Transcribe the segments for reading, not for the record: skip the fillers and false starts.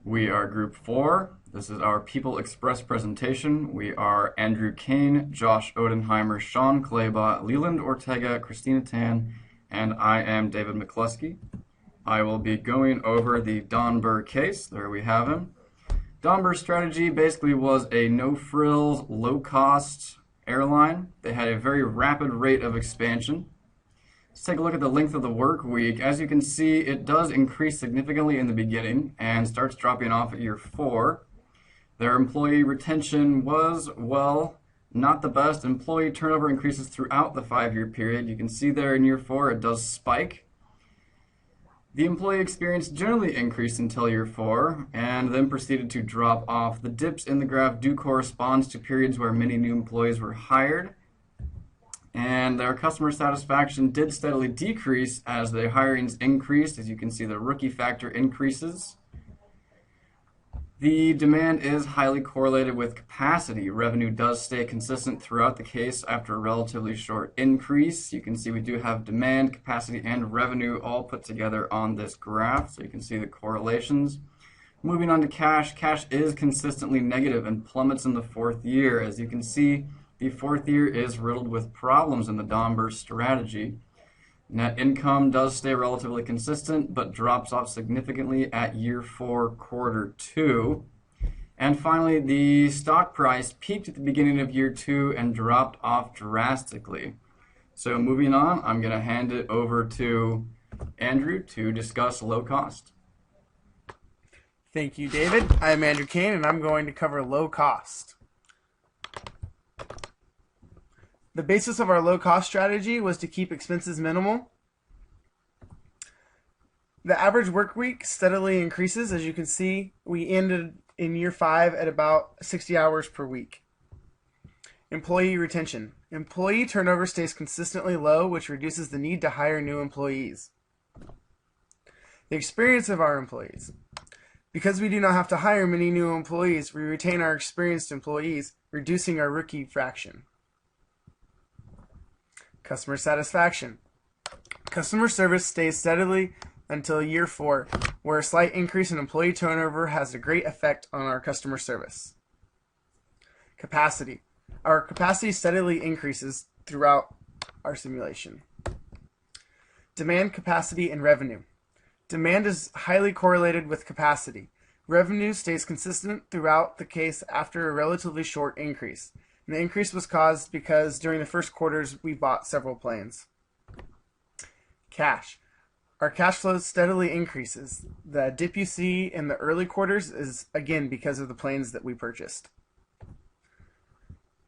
We are Group 4. This is our People Express presentation. We are Andrew Kane, Josh Odenheimer, Sean Claybot, Leland Ortega, Christina Tan, and I am David McCluskey. I will be going over the Don Burr case. There we have him. Don Burr's strategy basically was a no-frills, low-cost airline. They had a very rapid rate of expansion. Let's take a look at the length of the work week. As you can see, it does increase significantly in the beginning and starts dropping off at year 4. Their employee retention was, well, not the best. Employee turnover increases throughout the 5-year period. You can see there in year 4 it does spike. The employee experience generally increased until year 4 and then proceeded to drop off. The dips in the graph do correspond to periods where many new employees were hired. And their customer satisfaction did steadily decrease as the hirings increased. As you can see, the rookie factor increases. The demand is highly correlated with capacity. Revenue does stay consistent throughout the case after a relatively short increase. You can see we do have demand, capacity, and revenue all put together on this graph, so you can see the correlations. Moving on to cash. Cash is consistently negative and plummets in the 4th year. As you can see, the 4th year is riddled with problems in the Don Burr strategy. Net income does stay relatively consistent, but drops off significantly at year 4, quarter 2. And finally, the stock price peaked at the beginning of year 2 and dropped off drastically. So moving on, I'm going to hand it over to Andrew to discuss low cost. Thank you, David. I'm Andrew Kane, and I'm going to cover low cost. The basis of our low-cost strategy was to keep expenses minimal. The average work week steadily increases. As you can see, we ended in year 5 at about 60 hours per week. Employee retention. Employee turnover stays consistently low, which reduces the need to hire new employees. The experience of our employees. Because we do not have to hire many new employees, we retain our experienced employees, reducing our rookie fraction. Customer satisfaction. Customer service stays steadily until year 4, where a slight increase in employee turnover has a great effect on our customer service. Capacity. Our capacity steadily increases throughout our simulation. Demand, capacity, and revenue. Demand is highly correlated with capacity. Revenue stays consistent throughout the case after a relatively short increase. And the increase was caused because during the first quarters we bought several planes. Cash. Our cash flow steadily increases. The dip you see in the early quarters is again because of the planes that we purchased.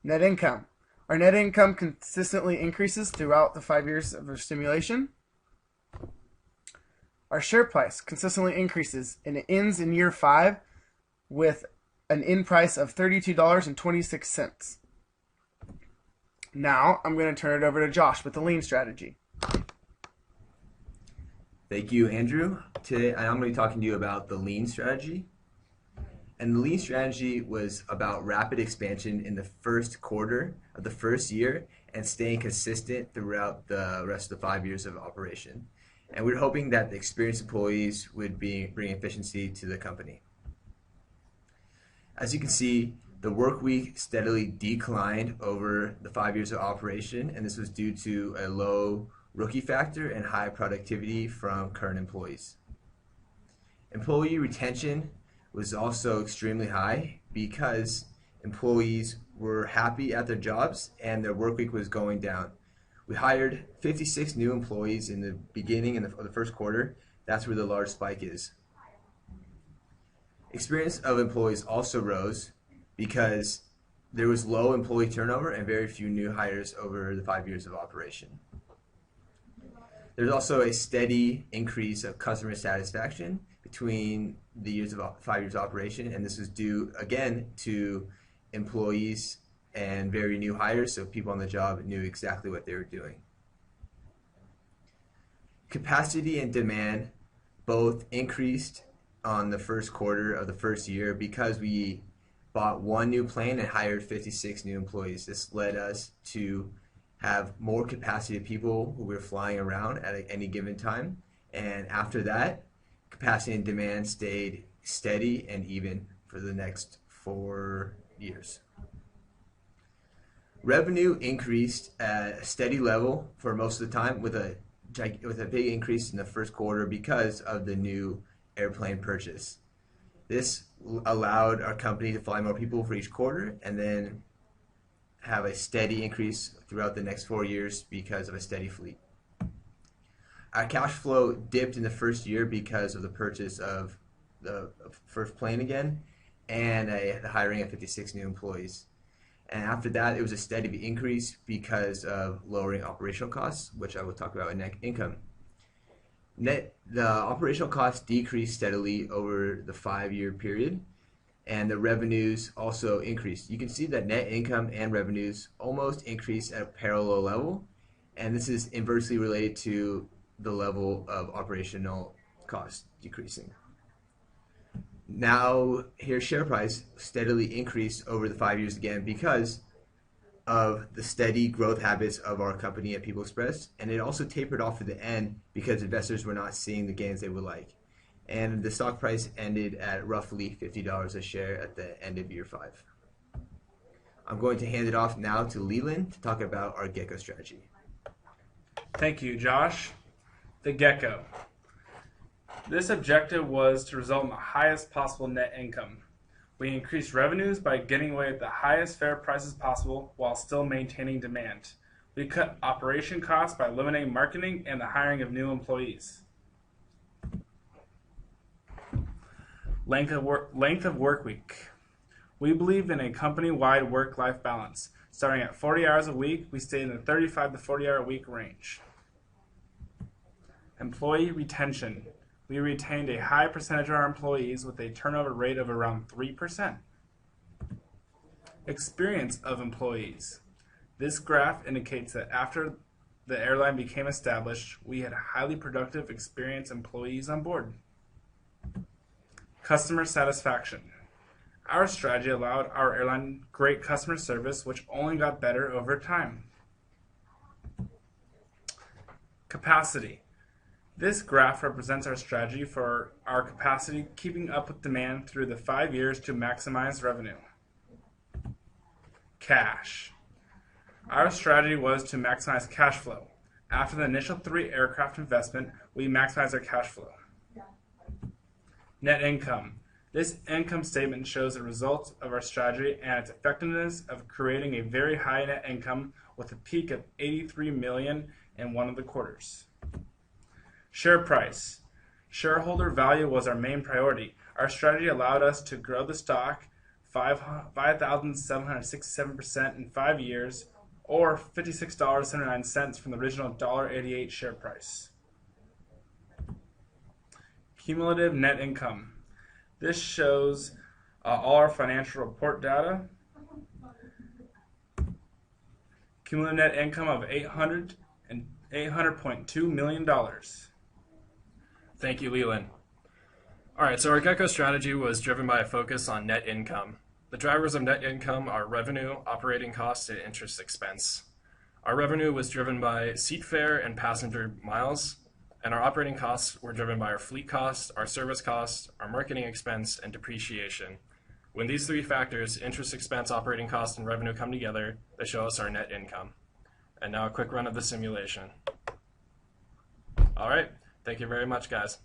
Net income. Our net income consistently increases throughout the 5 years of our simulation. Our share price consistently increases and it ends in year 5 with an end price of $32.26. Now, I'm going to turn it over to Josh with the lean strategy. Thank you, Andrew. Today, I'm going to be talking to you about the lean strategy. And the lean strategy was about rapid expansion in the first quarter of the first year and staying consistent throughout the rest of the 5 years of operation. And we're hoping that the experienced employees would bring efficiency to the company. As you can see, the work week steadily declined over the 5 years of operation, and this was due to a low rookie factor and high productivity from current employees. Employee retention was also extremely high because employees were happy at their jobs and their work week was going down. We hired 56 new employees in the beginning of the first quarter. That's where the large spike is. Experience of employees also rose because there was low employee turnover and very few new hires over the 5 years of operation. There's also a steady increase of customer satisfaction between the years of 5 years of operation, and this is due again to employees and very new hires, so people on the job knew exactly what they were doing. Capacity and demand both increased on the first quarter of the first year because we bought 1 new plane and hired 56 new employees. This led us to have more capacity of people who were flying around at any given time, and after that, capacity and demand stayed steady and even for the next 4 years. Revenue increased at a steady level for most of the time, with a big increase in the first quarter because of the new airplane purchase. This allowed our company to fly more people for each quarter and then have a steady increase throughout the next 4 years because of a steady fleet. Our cash flow dipped in the first year because of the purchase of the first plane again and the hiring of 56 new employees. And after that, it was a steady increase because of lowering operational costs, which I will talk about in net income. The operational costs decreased steadily over the 5-year period, and the revenues also increased. You can see that net income and revenues almost increased at a parallel level, and this is inversely related to the level of operational costs decreasing. Now, here's share price steadily increased over the 5 years again because of the steady growth habits of our company at People Express, and it also tapered off at the end because investors were not seeing the gains they would like. And the stock price ended at roughly $50 a share at the end of year 5. I'm going to hand it off now to Leland to talk about our Gecko strategy. Thank you, Josh. The Gecko. This objective was to result in the highest possible net income. We increased revenues by getting away with the highest fair prices possible while still maintaining demand. We cut operation costs by eliminating marketing and the hiring of new employees. Length of work week. We believe in a company-wide work-life balance. Starting at 40 hours a week, we stayed in the 35 to 40 hour a week range. Employee retention. We retained a high percentage of our employees with a turnover rate of around 3%. Experience of employees. This graph indicates that after the airline became established, we had highly productive, experienced employees on board. Customer satisfaction. Our strategy allowed our airline great customer service, which only got better over time. Capacity. This graph represents our strategy for our capacity keeping up with demand through the 5 years to maximize revenue. Cash. Our strategy was to maximize cash flow. After the initial 3 aircraft investment, we maximized our cash flow. Net income. This income statement shows the results of our strategy and its effectiveness of creating a very high net income with a peak of $83 million in one of the quarters. Share price. Shareholder value was our main priority. Our strategy allowed us to grow the stock 5,767% in 5 years, or $56.79 from the original $1.88 share price. Cumulative net income. This shows all our financial report data. Cumulative net income of $800.2 million. Thank you, Leland. All right, so our Gecko strategy was driven by a focus on net income. The drivers of net income are revenue, operating costs, and interest expense. Our revenue was driven by seat fare and passenger miles, and our operating costs were driven by our fleet costs, our service costs, our marketing expense, and depreciation. When these 3 factors, interest expense, operating costs, and revenue come together, they show us our net income. And now a quick run of the simulation. All right. Thank you very much, guys.